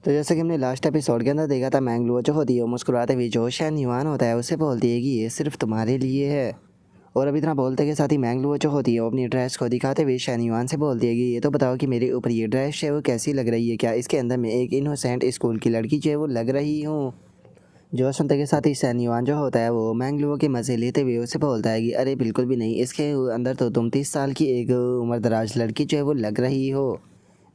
तो जैसे कि हमने लास्ट एपिसोड के अंदर देखा था, मैंगलुओ जो होती है वो मुस्कुराते हुए जो शैन युआन होता है उससे बोलती है कि ये सिर्फ तुम्हारे लिए है। और अभी इतना बोलते के साथ ही मैंगलुओ जो होती है वो अपनी ड्रेस को दिखाते हुए शैन युआन से बोलती है कि ये तो बताओ कि मेरे ऊपर ये ड्रेस है वो कैसी लग रही है, क्या इसके अंदर मैं एक इनोसेंट स्कूल की लड़की जो है वो लग रही हूँ। जो सुनते के साथ ही शैन युआन जो होता है वो मैंगलुओ के मज़े लेते हुए उससे बोलता है कि अरे बिल्कुल भी नहीं, इसके अंदर तो तुम 30 साल की एक उम्रदराज लड़की जो है वो लग रही हो।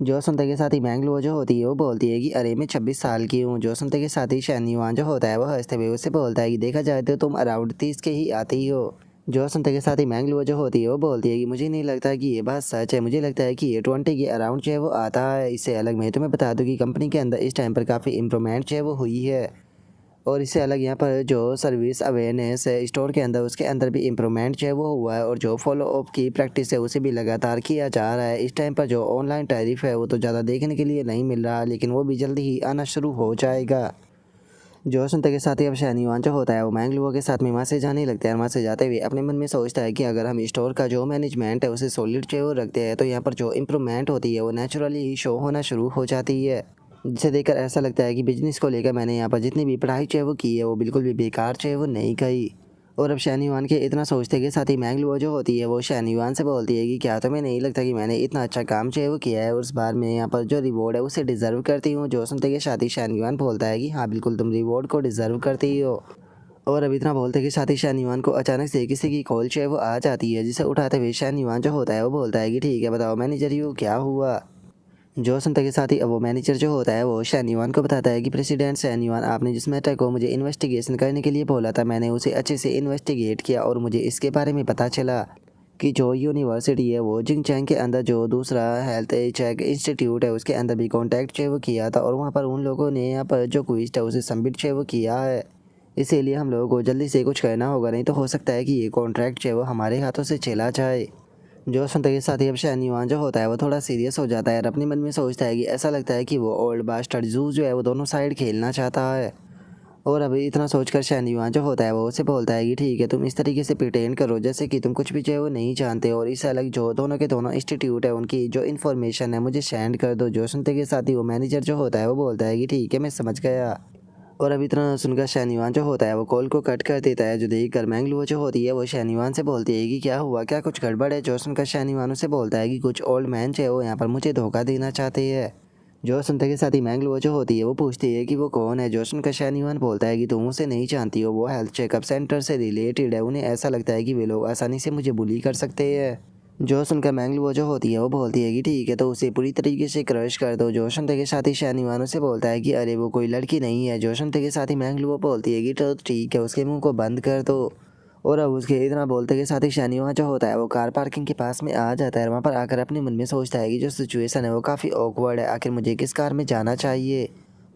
जो सुनते के साथ ही मैंगलुओ जो होती है वो बोलती है कि अरे मैं 26 साल की हूँ। जो सुनते के साथ ही शैन युआन जो होता है वो हंसते हुए उससे बोलता है कि देखा जाए तो तुम अराउंड 30 के ही आती हो। जो सुनते के साथ ही मैंगलुओ जो होती है वो बोलती है कि मुझे नहीं लगता कि ये बात सच है, मुझे लगता है कि ये 20 के अराउंड जो है वो आता है। इससे अलग मैं तुम्हें बता दूँ कि कंपनी के अंदर इस टाइम पर काफ़ी इंप्रूवमेंट जो है वो हुई है। और इससे अलग यहाँ पर जो सर्विस अवेयरनेस है स्टोर के अंदर उसके अंदर भी इम्प्रूवमेंट जो है वो हुआ है। और जो फॉलो अप की प्रैक्टिस है उसे भी लगातार किया जा रहा है। इस टाइम पर जो ऑनलाइन टैरिफ है वो तो ज़्यादा देखने के लिए नहीं मिल रहा, लेकिन वो भी जल्दी ही आना शुरू हो जाएगा। जो सुनते के साथ ही अब शैन युआन जो होता है वो मैंगलुओ के साथ में वहाँ से जाने लगता है। वहाँ से जाते हुए अपने मन में सोचता है कि अगर हम स्टोर का जो मैनेजमेंट है उसे सॉलिड जो है वो रखते हैं तो यहाँ पर जो इम्प्रूवमेंट होती है वो नेचुरली ही शो होना शुरू हो जाती है। जिसे देखकर ऐसा लगता है कि बिजनेस को लेकर मैंने यहाँ पर जितनी भी पढ़ाई चाहे वो की है वो बिल्कुल भी बेकार चाहे वो नहीं गई। और अब शैन युआन के इतना सोचते के साथ ही मैंगलुओ जो होती है वो शैन युआन से बोलती है कि क्या तुम्हें नहीं लगता कि मैंने इतना अच्छा काम चाहे वो किया है और इस बार मैं यहाँ पर जो रिवॉर्ड है उसे डिज़र्व करती हूँ। जो सुनते के साथ ही शैन युआन बोलता है कि हाँ बिल्कुल तुम रिवॉर्ड को डिज़र्व करती हो। और अब इतना बोलते के साथ ही शैन युआन को अचानक से किसी की कॉल चाहे वो आ जाती है, जिसे उठाते हुए शैन युआन जो होता है वो बोलता है कि ठीक है बताओ मैनेजर यू क्या हुआ। जो सुनते के साथ ही अब वो मैनेजर जो होता है वो शैन युआन को बताता है कि प्रेसिडेंट शैन युआन, आपने जिस मैटर को मुझे इन्वेस्टिगेशन करने के लिए बोला था मैंने उसे अच्छे से इन्वेस्टिगेट किया और मुझे इसके बारे में पता चला कि जो यूनिवर्सिटी है वो जिंगचैंग के अंदर जो दूसरा हेल्थ चेक इंस्टीट्यूट है उसके अंदर भी कॉन्टैक्ट जो है वो किया था और वहाँ पर उन लोगों ने यहाँ पर जो क्विज है उसे सबमिट जो है वो किया है। इसीलिए हम लोगों को जल्दी से कुछ करना होगा, नहीं तो हो सकता है कि ये कॉन्ट्रैक्ट जो है वो हमारे हाथों से चला जाए। जो सुनते के साथ ही अब शैन युआन जो होता है वो थोड़ा सीरियस हो जाता है और अपने मन में सोचता है कि ऐसा लगता है कि वो ओल्ड बास्टर्ड जू जो है वो दोनों साइड खेलना चाहता है। और अभी इतना सोचकर शैन युआन जो होता है वो उसे बोलता है कि ठीक है तुम इस तरीके से प्रिटेंड करो जैसे कि तुम कुछ भी जो है वो नहीं जानते और इससे अलग जो दोनों के दोनों इंस्टीट्यूट है उनकी जो इन्फॉर्मेशन है मुझे सेंड कर दो। जो सुनते के साथ ही वो मैनेजर जो होता है वो बोलता है कि ठीक है मैं समझ गया। और अब इतना सुनकर शैन युआन जो होता है वो कॉल को कट कर देता है। जो देख कर मैंगलुओ जो होती है वो शैन युआन से बोलती है कि क्या हुआ, क्या कुछ गड़बड़ है। जो सुनकर शैन युआन से बोलता है कि कुछ ओल्ड मैन जो है वो यहाँ पर मुझे धोखा देना चाहते हैं। जो सुनते के साथ ही मैंगलुओ जो होती है वो पूछती है कि वो कौन है। जो सुनकर शैन युआन बोलता है कि तुम उसे नहीं जानती हो, वो हेल्थ चेकअप सेंटर से रिलेटेड है, उन्हें ऐसा लगता है कि वे लोग आसानी से मुझे बुली कर सकते हैं। जो सुनकर मैंगलुओ जो होती है वो बोलती है कि ठीक है तो उसे पूरी तरीके से क्रश कर दो। जो सुनते के साथ ही शैन युआन से बोलता है कि अरे वो कोई लड़की नहीं है। जो सुनते के साथ ही मैंगलुओ बोलती है कि तो ठीक है उसके मुंह को बंद कर दो। और अब उसके इतना बोलते के साथ ही शैन युआन जो होता है वो कार पार्किंग के पास में आ जाता है। वहाँ पर आकर अपने मन में सोचता है कि जो सिचुएशन है वो काफ़ी ऑकवर्ड है, आखिर मुझे किस कार में जाना चाहिए।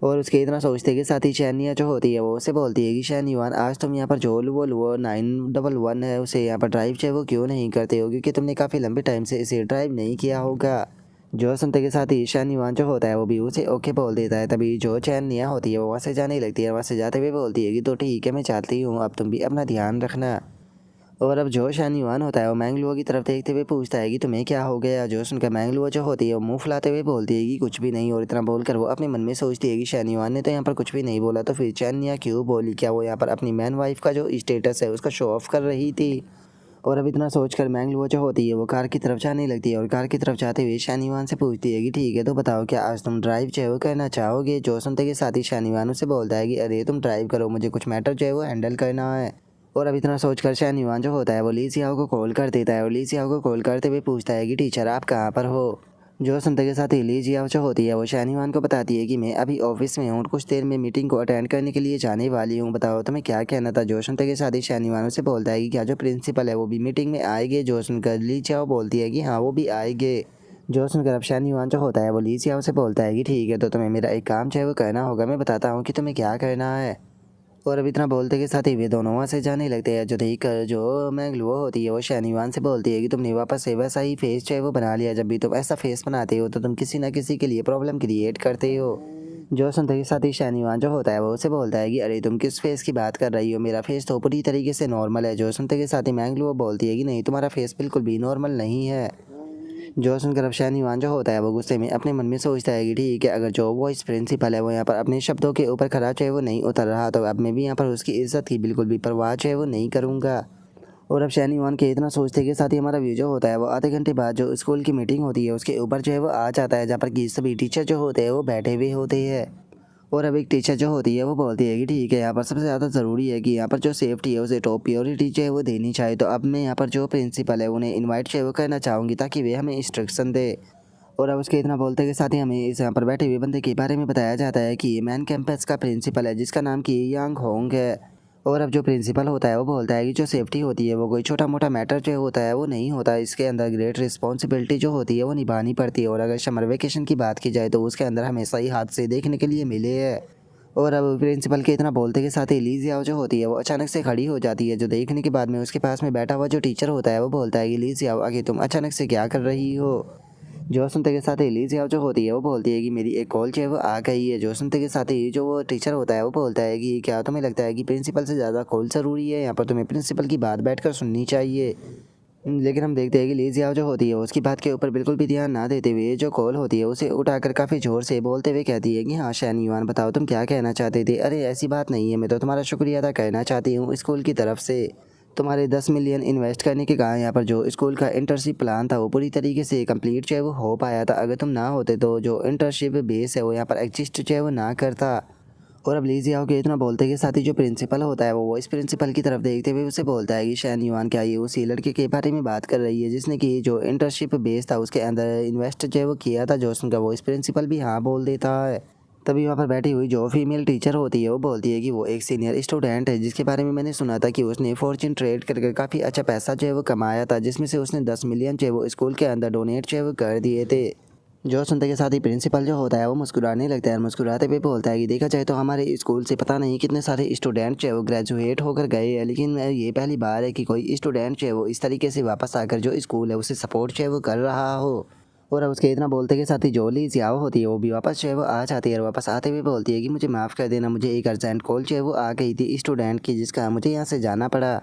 और उसके इतना सोचते के साथ ही शैनिया जो होती है वो उसे बोलती है कि शैन युआन आज तुम यहाँ पर जो वो 911 है उसे यहाँ पर ड्राइव चाहे वो क्यों नहीं करते हो, क्योंकि तुमने काफ़ी लंबे टाइम से इसे ड्राइव नहीं किया होगा। जो सुनते के साथ ही शैन युआन जो होता है वो भी उसे ओके बोल देता है। तभी जो चैनिया होती है वो वहाँ से जाने लगती है। वहाँ से जाते हुए बोलती है कि तो ठीक है मैं चाहती हूँ, अब तुम भी अपना ध्यान रखना। और अब जो शैन युआन होता है वो मैंगलुओ की तरफ देखते हुए पूछता है कि तुम्हें क्या हो गया। जो सुनकर मैंगलुओ जो होती है वो मुंह फुलाते हुए बोलती है कि कुछ भी नहीं। और इतना बोलकर वो अपने मन में सोचती है कि शैन युआन ने तो यहाँ पर कुछ भी नहीं बोला तो फिर चैनिया क्यों बोली, क्या वो यहाँ पर अपनी मैन वाइफ का जो स्टेटस है उसका शो ऑफ कर रही थी। और अब इतना सोचकर मैंगलुओ जो होती है वो कार की तरफ जाने लगती है और कार की तरफ जाते हुए शैन युआन से पूछती है कि ठीक है तो बताओ क्या आज तुम ड्राइव जो है वो करना चाहोगे। जो सुनते के साथ ही शैन युआन उसे बोलता है कि अरे तुम ड्राइव करो, मुझे कुछ मैटर जो है वो हैंडल करना है। और अब इतना सोचकर शैन युआन जो होता है वो ली सियाओ को कॉल कर देता है और ली सियाओ को कॉल करते हुए पूछता है कि टीचर आप कहाँ पर हो। जो सुनते के साथ ही ली जियाओ जो होती है वो शैन युआन को बताती है कि मैं अभी ऑफिस में हूँ, कुछ देर में मीटिंग को अटेंड करने के लिए जाने वाली हूँ, बताओ तुम्हें क्या कहना था। जो सुनते के साथ ही शैन युआन से बोलता है कि क्या जो प्रिंसिपल है वो भी मीटिंग में आएंगे। जो सुनकर ली जियाओ बोलती है कि हाँ वो भी आएंगे। जो सुनकर अब शैन युआन जो होता है वो ली जियाओ से बोलता है कि ठीक है तो तुम्हें मेरा एक काम जो है वो करना होगा, मैं बताता हूँ कि तुम्हें क्या करना है। और अब इतना बोलते के साथ ही वे दोनों वहाँ से जाने लगते हैं। जो देखकर जो मैंगलुओ होती है वो शैन युआन से बोलती है कि तुमने वापस से वैसा ही फेस जो है वो बना लिया, जब भी तुम ऐसा फेस बनाते हो तो तुम किसी ना किसी के लिए प्रॉब्लम क्रिएट करते हो। जो सुनते के साथ ही शैन युआन जो होता है वो उसे बोलता है कि अरे तुम किस फेस की बात कर रही हो, मेरा फेस तो पूरी तरीके से नॉर्मल है। जो सुनते के साथ ही मैंगलुओ बोलती है कि नहीं तुम्हारा फेस बिल्कुल भी नॉर्मल नहीं है। जो सुनकर अब शहनयुआन जो होता है वो गुस्से में अपने मन में सोचता है कि ठीक है, अगर जो वाइस प्रिंसिपल है वो यहाँ पर अपने शब्दों के ऊपर खरा चाहे वो नहीं उतर रहा, तो अब मैं भी यहाँ पर उसकी इज्जत की बिल्कुल भी परवाह चाहे वो नहीं करूँगा। और अब शहनयुआन के इतना सोचते के साथ ही हमारा व्यू जो होता है वो आधे घंटे बाद जो स्कूल की मीटिंग होती है उसके ऊपर जो है वो आ जाता है, जहाँ पर कि सभी टीचर जो होते हैं वो बैठे हुए होते हैं। और अब एक टीचर जो होती है वो बोलती है कि ठीक है, यहाँ पर सबसे ज़्यादा ज़रूरी है कि यहाँ पर जो सेफ्टी है उसे टॉप प्योरिटी जो है वो देनी चाहिए। तो अब मैं यहाँ पर जो प्रिंसिपल है उन्हें इनवाइट जो है वो करना चाहूँगी ताकि वे हमें इंस्ट्रक्शन दे। और अब उसके इतना बोलते के साथ ही हमें इस यहाँ पर बैठे हुए बंदे के बारे में बताया जाता है कि ये मैन कैंपस का प्रिंसिपल है जिसका नाम कि यांग होंग है। और अब जो प्रिंसिपल होता है वो बोलता है कि जो सेफ्टी होती है वो कोई छोटा मोटा मैटर जो होता है वो नहीं होता, इसके अंदर ग्रेट रिस्पॉन्सिबिलिटी जो होती है वो निभानी पड़ती है। और अगर समर वेकेशन की बात की जाए तो उसके अंदर हमें सही हादसे देखने के लिए मिले हैं। और अब प्रिंसिपल के इतना बोलते के साथ ही लीजिया जो होती है वो अचानक से खड़ी हो जाती है, जो देखने के बाद में उसके पास में बैठा हुआ जो टीचर होता है वो बोलता है कि लीजिया आगे तुम अचानक से क्या कर रही हो। जो सुनते के साथ ही लीजिया जो होती है वो बोलती है कि मेरी एक कॉल जो है वो आ गई है। जो सुनते के साथ ही जो वो टीचर होता है वो बोलता है कि क्या तुम्हें लगता है कि प्रिंसिपल से ज़्यादा कॉल ज़रूरी है, यहाँ पर तुम्हें प्रिंसिपल की बात बैठकर सुननी चाहिए। लेकिन हम देखते हैं कि लीजिया जो होती है उसकी बात के ऊपर बिल्कुल भी ध्यान ना देते हुए जो कॉल होती है उसे उठाकर काफ़ी ज़ोर से बोलते हुए कहती है कि हाँ शहनयुआन बताओ तुम क्या कहना चाहते थे। अरे ऐसी बात नहीं है, मैं तो तुम्हारा शुक्रिया अदा करना चाहती हूँ स्कूल की तरफ से। तुम्हारे 10 मिलियन इन्वेस्ट करने के कारण यहाँ पर जो स्कूल का इंटर्नशिप प्लान था वो पूरी तरीके से कंप्लीट जो है वो हो पाया था। अगर तुम ना होते तो जो इंटर्नशिप बेस है वो यहाँ पर एग्जिस्ट जो है वो ना करता। और अब लीजिया के इतना बोलते के साथ ही जो प्रिंसिपल होता है वो इस प्रिंसिपल की तरफ देखते हुए उसे बोलता है कि शहनयुआन क्या ये उसी लड़के के बारे में बात कर रही है जिसने कि जो इंटर्नशिप बेस था उसके अंदर इन्वेस्ट जो है वो किया था। जो सुनकर वो इस प्रिंसिपल भी हाँ बोल देता है। तभी वहाँ पर बैठी हुई जो फीमेल टीचर होती है वो बोलती है कि वो एक सीनियर स्टूडेंट है जिसके बारे में मैंने सुना था कि उसने फॉर्च्यून ट्रेड करके काफ़ी अच्छा पैसा जो है वो कमाया था, जिसमें से उसने 10 मिलियन जो है वो स्कूल के अंदर डोनेट जो है वो कर दिए थे। जो सुनते के साथ ही प्रिंसिपल जो होता है वो मुस्कुराने लगता है और मुस्कुराते हुए बोलता है कि देखा जाए तो हमारे स्कूल से पता नहीं कितने सारे स्टूडेंट जो है वो ग्रेजुएट होकर गए हैं, लेकिन ये पहली बार है कि कोई स्टूडेंट जो है वो इस तरीके से वापस आकर जो स्कूल है उसे सपोर्ट जो है वो कर रहा हो। और अब उसके इतना बोलते के साथ ही जो लीजिया होती है वो भी वापस जो है वो आ जाती है और वापस आते हुए बोलती है कि मुझे माफ़ कर देना, मुझे एक अर्जेंट कॉल जो है वो आ गई थी स्टूडेंट की जिसका मुझे यहाँ से जाना पड़ा।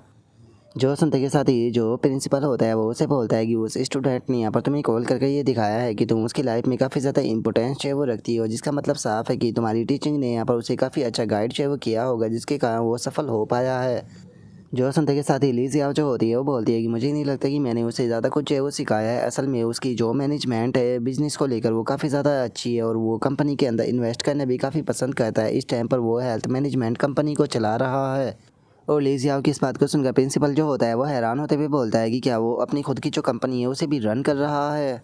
जो सुनते के साथ ही जो प्रिंसिपल होता है वो उसे बोलता है कि उस स्टूडेंट ने यहाँ पर तुम्हें कॉल करके ये दिखाया है कि तुम उसकी लाइफ में काफ़ी ज़्यादा इंपॉर्टेंस जो है वो रखती हो, जिसका मतलब साफ है कि तुम्हारी टीचिंग ने यहाँ पर उसे काफ़ी अच्छा गाइड जो है वो किया होगा जिसके कारण वो सफल हो पाया है। जो सुनते के साथ ही लीजिया जो होती है वो बोलती है कि मुझे नहीं लगता कि मैंने उसे ज़्यादा कुछ जो है वो सिखाया है। असल में उसकी जो मैनेजमेंट है बिज़नेस को लेकर वो काफ़ी ज़्यादा अच्छी है और वो कंपनी के अंदर इन्वेस्ट करना भी काफ़ी पसंद करता है। इस टाइम पर वो हेल्थ मैनेजमेंट कंपनी को चला रहा है। और लीजिया की इस बात को सुनकर प्रिंसिपल जो होता है वो हैरान होते हुए बोलता है कि क्या वो अपनी खुद की जो कंपनी है उसे भी रन कर रहा है।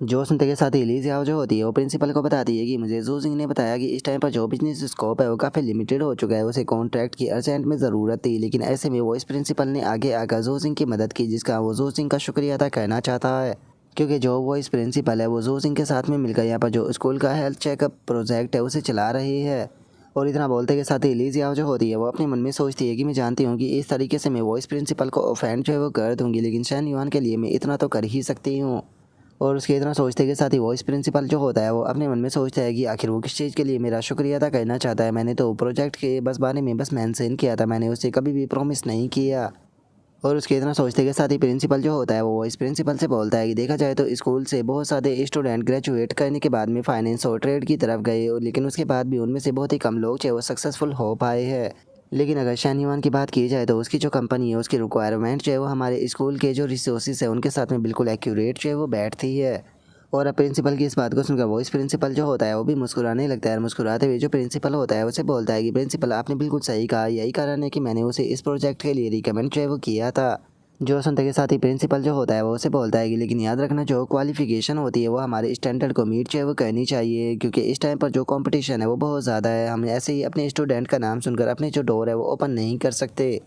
जो सुनते के साथ ही लीजिया जो होती है वो प्रिंसिपल को बताती है कि मुझे जू सिंह ने बताया कि इस टाइम पर जो बिजनेस स्कोप है वो काफ़ी लिमिटेड हो चुका है, उसे कॉन्ट्रैक्ट की अर्जेंट में ज़रूरत थी। लेकिन ऐसे में वो इस प्रिंसिपल ने आगे आकर जू सिंह की मदद की, जिसका वो जू सिंह का शुक्रिया अदा करना चाहता है। क्योंकि जो वो इस प्रिंसिपल है वो जू सिंह के साथ में मिलकर यहाँ पर जो स्कूल का हेल्थ चेकअप प्रोजेक्ट है उसे चला रही है। और इतना बोलते के साथ ही लीजिया जो होती है वो अपने मन में सोचती है कि मैं जानती हूँ कि इस तरीके से मैं वो इस प्रिंसिपल को ऑफेंड जो है वो कर दूँगी, लेकिन शहनयुआन के लिए मैं इतना तो कर ही सकती हूँ। और उसके इतना सोचते के साथ ही वॉइस प्रिंसिपल जो होता है वो अपने मन में सोचता है कि आखिर वो किस चीज़ के लिए मेरा शुक्रिया अदा करना चाहता है। मैंने तो प्रोजेक्ट के बारे में बस मेंशन किया था, मैंने उसे कभी भी प्रॉमिस नहीं किया। और उसके इतना सोचते के साथ ही प्रिंसिपल जो होता है वो वॉइस प्रिंसिपल से बोलता है कि देखा जाए तो स्कूल से बहुत सारे स्टूडेंट ग्रेजुएट करने के बाद में फाइनेंस और ट्रेड की तरफ गए, और लेकिन उसके बाद भी उनमें से बहुत ही कम लोग जो है वो सक्सेसफुल हो पाए हैं। लेकिन अगर शहनयुआन की बात की जाए तो उसकी जो कंपनी है उसकी रिक्वायरमेंट जो है वो हमारे स्कूल के जो रिसोर्सेज है उनके साथ में बिल्कुल एक्यूरेट जो है वो बैठती है। और अब प्रिंसिपल की इस बात को सुनकर वॉइस प्रिंसिपल जो होता है वो भी मुस्कुराने लगता है और मुस्कुराते हुए जो प्रिंसिपल होता है उसे बोलता है कि प्रिंसिपल आपने बिल्कुल सही कहा, यही कारण है कि मैंने उसे इस प्रोजेक्ट के लिए रिकमेंड जो है वो किया था। जो सुनते के साथ ही प्रिंसिपल जो होता है वो उसे बोलता है कि लेकिन याद रखना जो क्वालिफिकेशन होती है वो हमारे स्टैंडर्ड को मीट जो है वो करनी चाहिए, क्योंकि इस टाइम पर जो कंपटीशन है वो बहुत ज़्यादा है। हम ऐसे ही अपने स्टूडेंट का नाम सुनकर अपने जो डोर है वो ओपन नहीं कर सकते।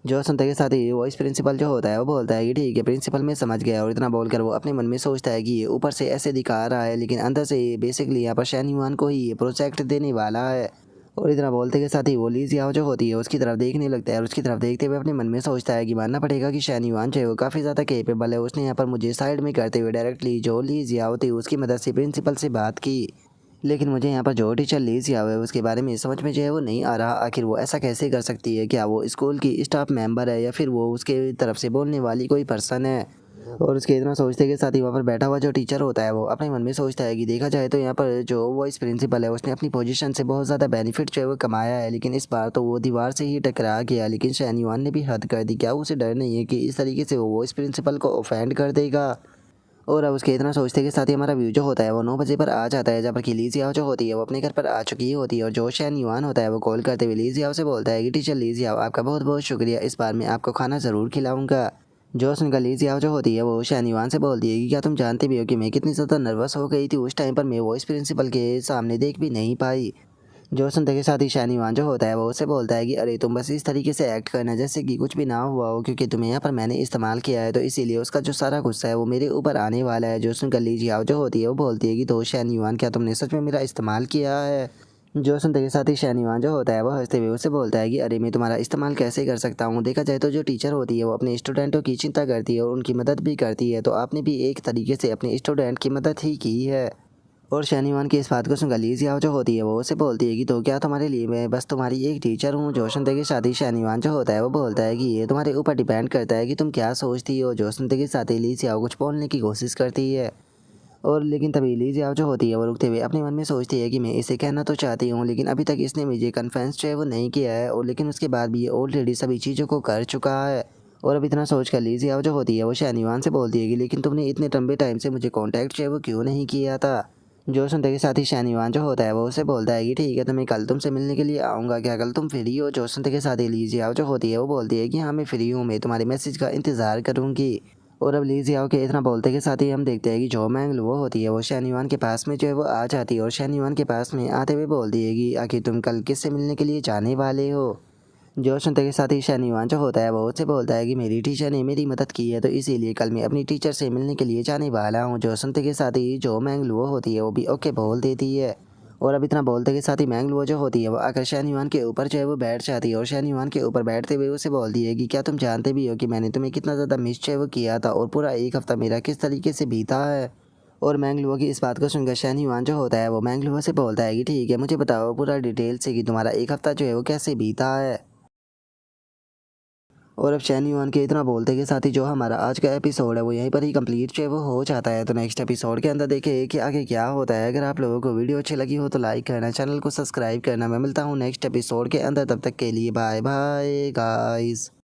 जो सुनते के साथ ही वॉइस प्रिंसिपल जो होता है वो बोलता है कि ठीक है प्रिंसिपल मैं समझ गया। और इतना बोलकर वो अपने मन में सोचता है कि ये ऊपर से ऐसे दिखा रहा है लेकिन अंदर से ये बेसिकली यहाँ पर शहनयुआन को ही ये प्रोजेक्ट देने वाला है। और इतना बोलते के साथ ही वो लीजिया जो होती है उसकी तरफ देखने लगता है और उसकी तरफ देखते हुए अपने मन में सोचता है कि मानना पड़ेगा कि शहनयुआन जो है वो काफ़ी ज़्यादा कैपेबल है। उसने यहाँ पर मुझे साइड में करते हुए डायरेक्टली जो लीजिया होती है उसकी मदद से प्रिंसिपल से बात की। लेकिन मुझे यहाँ पर जो टीचर लीजिया है उसके बारे में समझ में जो है वो नहीं आ रहा, आखिर वो ऐसा कैसे कर सकती है? क्या वो स्कूल की स्टाफ मेंबर है या फिर वो उसके तरफ से बोलने वाली कोई पर्सन है? और उसके इतना सोचते के साथ ही वहाँ पर बैठा हुआ जो टीचर होता है वो अपने मन में सोचता है कि देखा जाए तो यहाँ पर जो वाइस प्रिंसिपल है उसने अपनी पोजीशन से बहुत ज़्यादा बेनिफिट जो है वो कमाया है, लेकिन इस बार तो वो दीवार से ही टकरा गया। लेकिन शैन युआन ने भी हद कर दी, क्या उसे डर नहीं है कि इस तरीके से वो वाइस प्रिंसिपल को ऑफेंड कर देगा। और अब उसके इतना सोचते के साथ ही हमारा व्यू जो होता है वो 9 बजे पर आ जाता है, जहाँ पर कि ली जियाओ जो होती है वो अपने घर पर आ चुकी होती है। और जो शैन युआन होता है वो कॉल करते हुए ली जियाओ से बोलता है कि टीचर ली जियाओ, आपका बहुत बहुत शुक्रिया, इस बार मैं आपको खाना ज़रूर खिलाऊंगा। जो सुनकर ली जियाओ जो होती है वो शैन युआन से बोलती है कि क्या तुम जानते भी हो कि मैं कितनी ज़्यादा नर्वस हो गई थी उस टाइम पर, मैं वॉइस प्रिंसिपल के सामने देख भी नहीं पाई। जो सुनते के साथ ही शैन युआन जो होता है वो उससे बोलता है कि अरे तुम बस इस तरीके से एक्ट करना जैसे कि कुछ भी ना हुआ हो, क्योंकि तुम्हें यहाँ पर मैंने इस्तेमाल किया है, तो इसीलिए उसका जो सारा गुस्सा है वो मेरे ऊपर आने वाला है। जो सुनकर ली जियाओ जो होती है वो बोलती है कि तो शैन युआन, क्या तुमने सच में मेरा इस्तेमाल किया है। जो सुनते के साथ ही शैन युआन जो होता है वो हंसते हुए उससे बोलता है कि अरे मैं तुम्हारा इस्तेमाल कैसे कर सकता हूँ, देखा जाए तो जो टीचर होती है वो अपने स्टूडेंटों की चिंता करती है और उनकी मदद भी करती है, तो आपने भी एक तरीके से अपने स्टूडेंट की मदद ही की है। और शैनिवान की इस बात को सुनकर ली जियाओ जो होती है वो उसे बोलती है कि तो क्या तुम्हारे लिए मैं बस तुम्हारी एक टीचर हूँ। जो सुनते के साथ ही शैनिवान जो होता है वो बोलता है कि ये तुम्हारे ऊपर डिपेंड करता है कि तुम क्या सोचती हो। जो सुनते के साथ ही ली जियाओ कुछ बोलने की कोशिश करती है, और लेकिन तभी ली जियाओ जो होती है वो रुकते हुए अपने मन में सोचती है कि मैं इसे कहना तो चाहती हूँ, लेकिन अभी तक इसने मुझे कन्फेंस जो है वो नहीं किया है, और लेकिन उसके बाद भी ये ऑलरेडी सभी चीज़ों को कर चुका है। और अब इतना सोच कर ली जियाओ जो होती है वो शैनिवान से बोलती है कि लेकिन तुमने इतने लंबे टाइम से मुझे कॉन्टैक्ट जो है वो क्यों नहीं किया था। जो सुनते के साथ ही शैनिवान जो होता है वो उसे बोलता है कि ठीक है, तो मैं कल तुमसे मिलने के लिए आऊँगा, क्या कल तुम फ्री हो। जो सुनते के साथ ही ली जियाओ जो होती है वो बोलती है कि हाँ मैं फ्री हूँ, मैं तुम्हारे मैसेज का इंतज़ार करूँगी। और अब ली जियाओ के इतना बोलते के साथ ही हम देखते हैं कि जो मैंग वो होती है वो शैन युआन के पास में जो है वो आ जाती है, और शैन युआन के पास में आते हुए बोलती है कि आखिर तुम कल किससे मिलने के लिए जाने वाले हो। जो सुनते के साथ ही शैन युआन जो होता है वो उससे बोलता है कि मेरी टीचर ने मेरी मदद की है, तो इसीलिए कल मैं अपनी टीचर से मिलने के लिए जाने वाला हूँ। जो सुनते के साथ ही जो मैंग वो होती है वो भी ओके बोल देती है। और अब इतना बोलते के साथ ही मैंग वो जो होती है वो आकर शैन युआन के ऊपर जो है वो बैठ जाती है, और शैन युआन के ऊपर बैठते हुए उसे बोलती है कि क्या तुम जानते भी हो कि मैंने तुम्हें कितना ज़्यादा मिस जो है वो किया था, और पूरा एक हफ्ता मेरा किस तरीके से बीता है। और मैंगलुओ की इस बात को सुनकर शैन युआन जो होता है वो मैंगलुओ से बोलता है कि ठीक है, मुझे बताओ पूरा डिटेल से कि तुम्हारा एक हफ्ता जो है वो कैसे बीता है। और अब शैन युआन के इतना बोलते के साथ ही जो हमारा आज का एपिसोड है वो यहीं पर ही कंप्लीट जो है वो हो जाता है। तो नेक्स्ट एपिसोड के अंदर देखें कि आगे क्या होता है। अगर आप लोगों को वीडियो अच्छी लगी हो तो लाइक करना, चैनल को सब्सक्राइब करना। मैं मिलता हूँ नेक्स्ट एपिसोड के अंदर, तब तक के लिए बाय बाय गाइस।